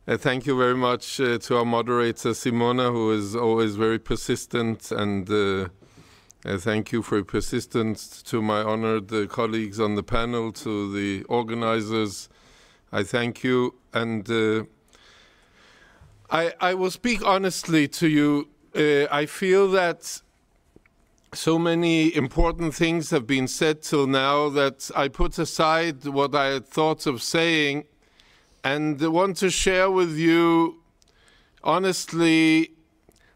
Thank you very much to our moderator, Simona, who is always very persistent, and thank you for your persistence to my honored colleagues on the panel, to the organizers. I thank you, and I will speak honestly to you. I feel that so many important things have been said till now that I put aside what I had thought of saying and want to share with you honestly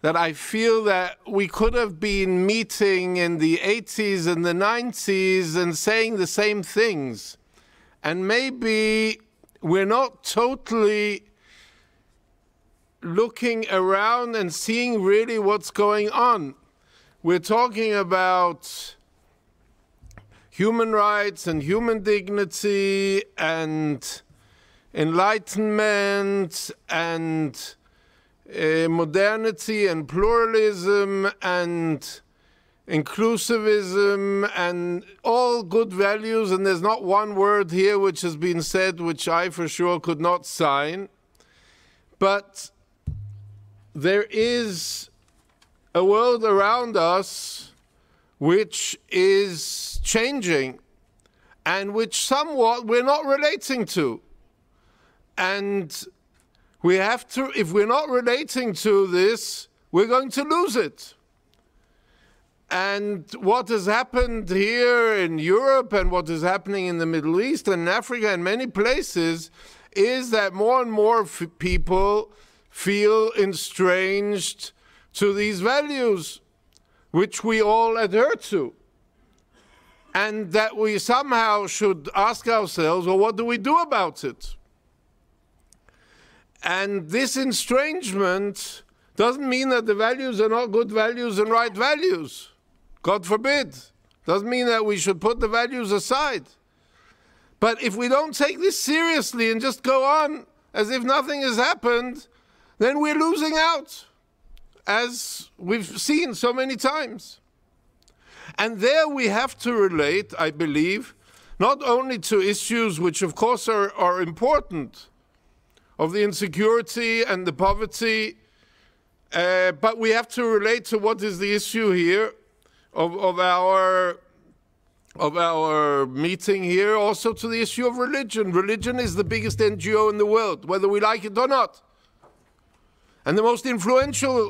that I feel that we could have been meeting in the 80s and the 90s and saying the same things. And maybe we're not totally looking around and seeing really what's going on. We're talking about human rights and human dignity and enlightenment and modernity and pluralism and inclusivism and all good values, and there's not one word here which has been said which I for sure could not sign. But there is a world around us which is changing and which somewhat we're not relating to. And we have to, if we're not relating to this, we're going to lose it. And what has happened here in Europe and what is happening in the Middle East and Africa and many places is that more and more people feel estranged to these values, which we all adhere to. And that we somehow should ask ourselves, well, what do we do about it? And this estrangement doesn't mean that the values are not good values and right values. God forbid. Doesn't mean that we should put the values aside. But if we don't take this seriously and just go on as if nothing has happened, then we're losing out, as we've seen so many times. And there we have to relate, I believe, not only to issues which of course are important, of the insecurity and the poverty, but we have to relate to what is the issue here of our meeting here, also to the issue of religion. Religion is the biggest NGO in the world, whether we like it or not, and the most influential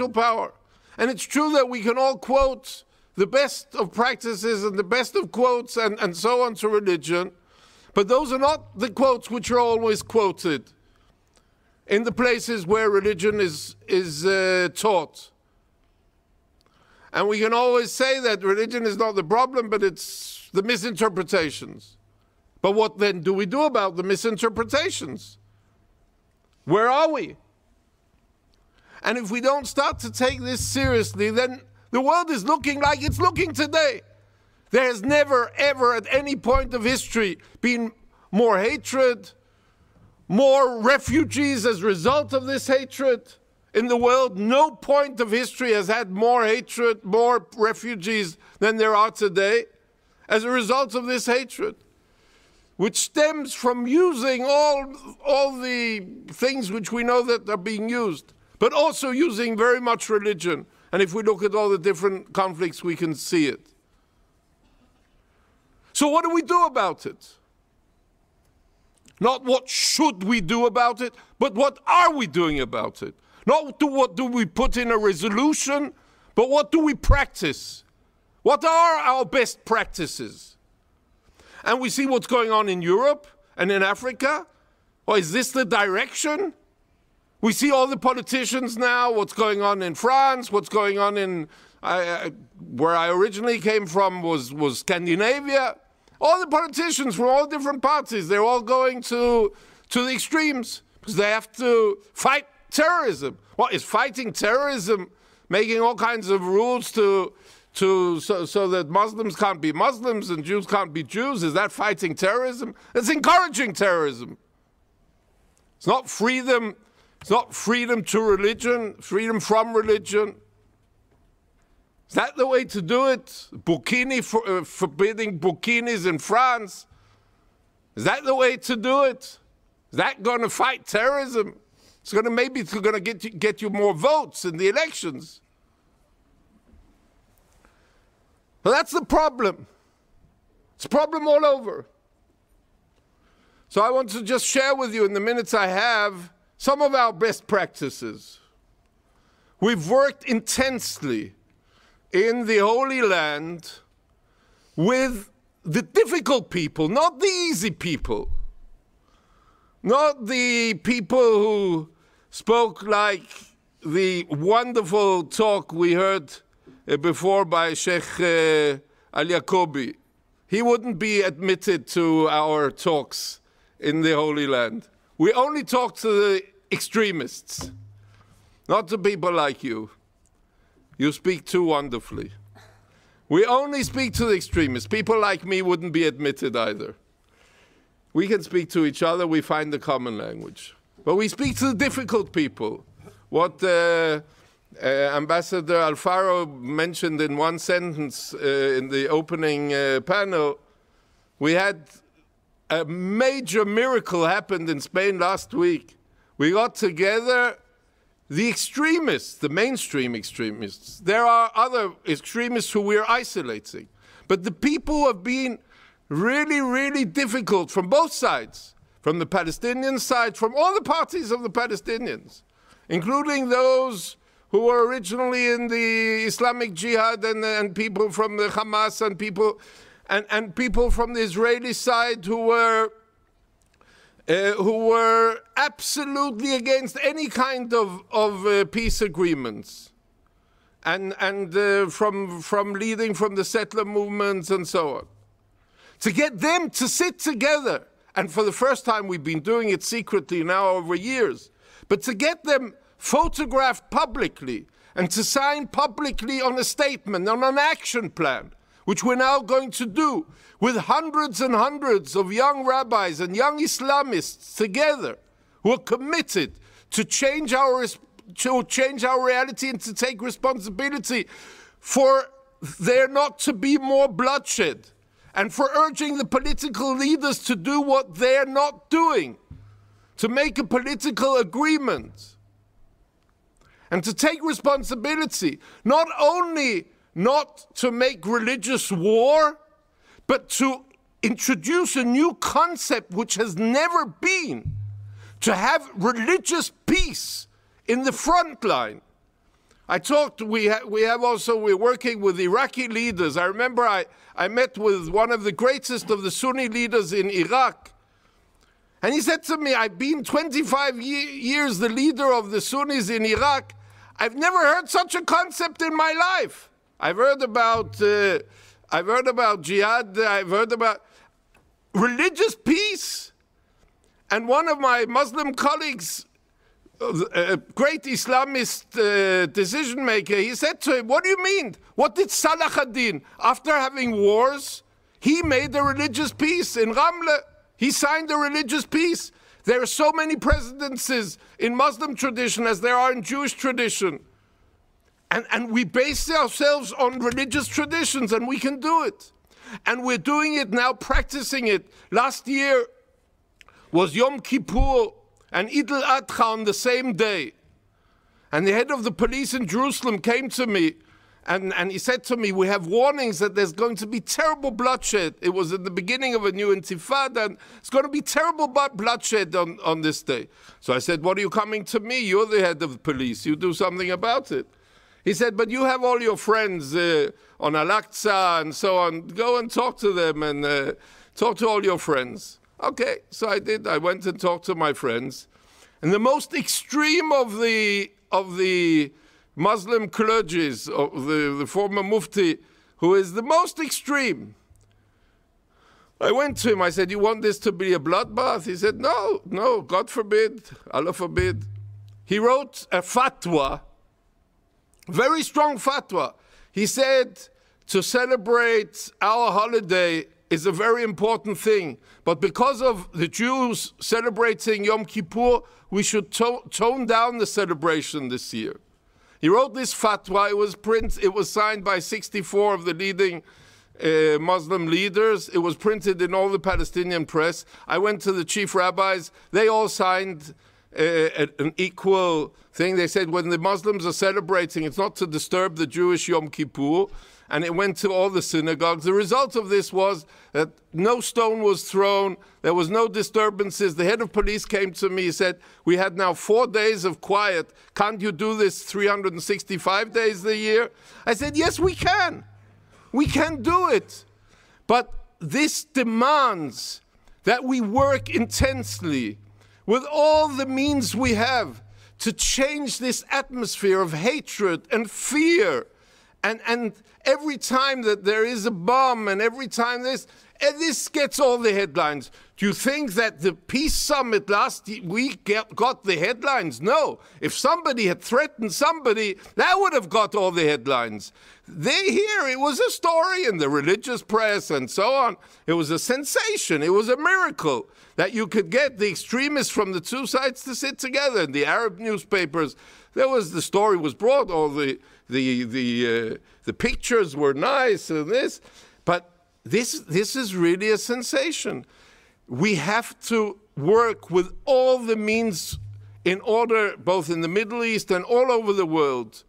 power. And it's true that we can all quote the best of practices and the best of quotes and so on to religion. But those are not the quotes which are always quoted in the places where religion is taught. And we can always say that religion is not the problem, but it's the misinterpretations. But what then do we do about the misinterpretations? Where are we? And if we don't start to take this seriously, then the world is looking like it's looking today. There has never, ever, at any point of history, been more hatred, more refugees as a result of this hatred in the world. No point of history has had more hatred, more refugees than there are today as a result of this hatred, which stems from using all the things which we know that are being used, but also using very much religion. And if we look at all the different conflicts, we can see it. So what do we do about it? Not what should we do about it, but what are we doing about it? Not what do we put in a resolution, but what do we practice? What are our best practices? And we see what's going on in Europe and in Africa. Or is this the direction? We see all the politicians now, what's going on in France, what's going on in, where I originally came from was Scandinavia. All the politicians from all different parties, they're all going to the extremes because they have to fight terrorism. What is fighting terrorism? Making all kinds of rules so that Muslims can't be Muslims and Jews can't be Jews? Is that fighting terrorism? It's encouraging terrorism. It's not freedom. It's not freedom to religion, freedom from religion. Is that the way to do it? Burkini, forbidding burkinis in France. Is that the way to do it? Is that going to fight terrorism? It's going to maybe get you more votes in the elections. But that's the problem. It's a problem all over. So I want to just share with you in the minutes I have some of our best practices. We've worked intensely in the Holy Land with the difficult people, not the easy people. Not the people who spoke like the wonderful talk we heard before by Sheikh Al-Yacobi. He wouldn't be admitted to our talks in the Holy Land. We only talk to the extremists, not to people like you. You speak too wonderfully. We only speak to the extremists. People like me wouldn't be admitted either. We can speak to each other, we find the common language. But we speak to the difficult people. What Ambassador Alfaro mentioned in one sentence in the opening panel, we had a major miracle happened in Spain last week. We got together the extremists, the mainstream extremists. There are other extremists who we're isolating. But the people who have been really, really difficult from both sides, from the Palestinian side, from all the parties of the Palestinians, including those who were originally in the Islamic Jihad and people from the Hamas and people from the Israeli side who were absolutely against any kind of peace agreements, and from leading from the settler movements and so on. To get them to sit together, and for the first time we've been doing it secretly now over years, but to get them photographed publicly and to sign publicly on a statement, on an action plan, which we're now going to do with hundreds and hundreds of young rabbis and young Islamists together who are committed to change our reality and to take responsibility for there not to be more bloodshed, and for urging the political leaders to do what they're not doing, to make a political agreement, and to take responsibility, not only not to make religious war, but to introduce a new concept which has never been, to have religious peace in the front line. We're working with Iraqi leaders. I remember I met with one of the greatest of the Sunni leaders in Iraq. And he said to me, I've been 25 years the leader of the Sunnis in Iraq. I've never heard such a concept in my life. I've heard about jihad, I've heard about religious peace. And one of my Muslim colleagues, a great Islamist decision maker, he said to him, what do you mean? What did Salah ad-Din, after having wars, he made a religious peace in Ramla. He signed a religious peace. There are so many presidencies in Muslim tradition as there are in Jewish tradition. And we base ourselves on religious traditions, and we can do it. And we're doing it now, practicing it. Last year was Yom Kippur and Eid al-Adha on the same day. And the head of the police in Jerusalem came to me and he said to me, we have warnings that there's going to be terrible bloodshed. It was at the beginning of a new intifada, and it's going to be terrible bloodshed on this day. So I said, what are you coming to me? You're the head of the police. You do something about it. He said, but you have all your friends on Al-Aqsa and so on. Go and talk to them and talk to all your friends. Okay, so I did. I went and talked to my friends. And the most extreme of the Muslim clergies, of the former Mufti, who is the most extreme, I went to him. I said, you want this to be a bloodbath? He said, no, no, God forbid, Allah forbid. He wrote a fatwa, very strong fatwa. He said, to celebrate our holiday is a very important thing, but because of the Jews celebrating Yom Kippur, we should tone down the celebration this year. He wrote this fatwa. It was signed by 64 of the leading Muslim leaders. It was printed in all the Palestinian press. I went to the chief rabbis. They all signed an equal thing. They said when the Muslims are celebrating, it's not to disturb the Jewish Yom Kippur. And it went to all the synagogues. The result of this was that no stone was thrown. There was no disturbances. The head of police came to me. He said, we had now 4 days of quiet. Can't you do this 365 days a year? I said, yes, we can. We can do it. But this demands that we work intensely with all the means we have to change this atmosphere of hatred and fear. And every time that there is a bomb and every time this gets all the headlines. Do you think that the peace summit last week got the headlines? No. If somebody had threatened somebody, that would have got all the headlines. It was a story in the religious press and so on. It was a sensation. It was a miracle that you could get the extremists from the two sides to sit together. In the Arab newspapers, the story was broad, all the pictures were nice and this, but this is really a sensation. We have to work with all the means in order, both in the Middle East and all over the world,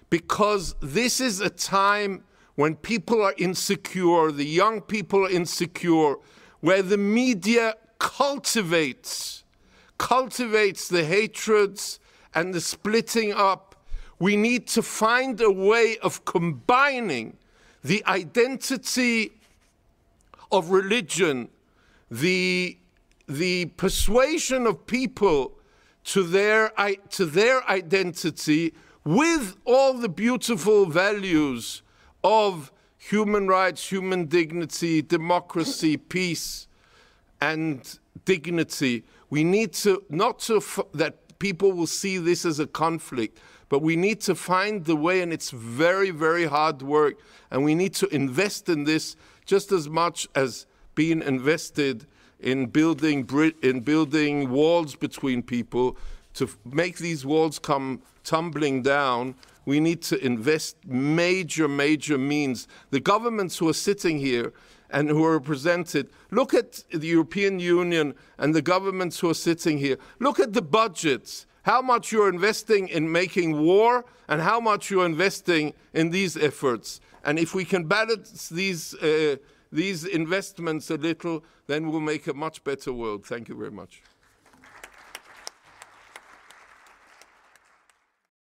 because this is a time when people are insecure, the young people are insecure, where the media cultivates the hatreds and the splitting up. We need to find a way of combining the identity of religion, the persuasion of people to their identity with all the beautiful values of human rights, human dignity, democracy, peace, and dignity. We need to, that people will see this as a conflict, but we need to find the way, and it's very, very hard work, and we need to invest in this just as much as being invested in building walls between people. To make these walls come tumbling down, we need to invest major, major means. The governments who are sitting here and who are represented, look at the European Union and the governments who are sitting here. Look at the budgets, how much you're investing in making war and how much you're investing in these efforts. And if we can balance these investments a little, then we'll make a much better world. Thank you very much.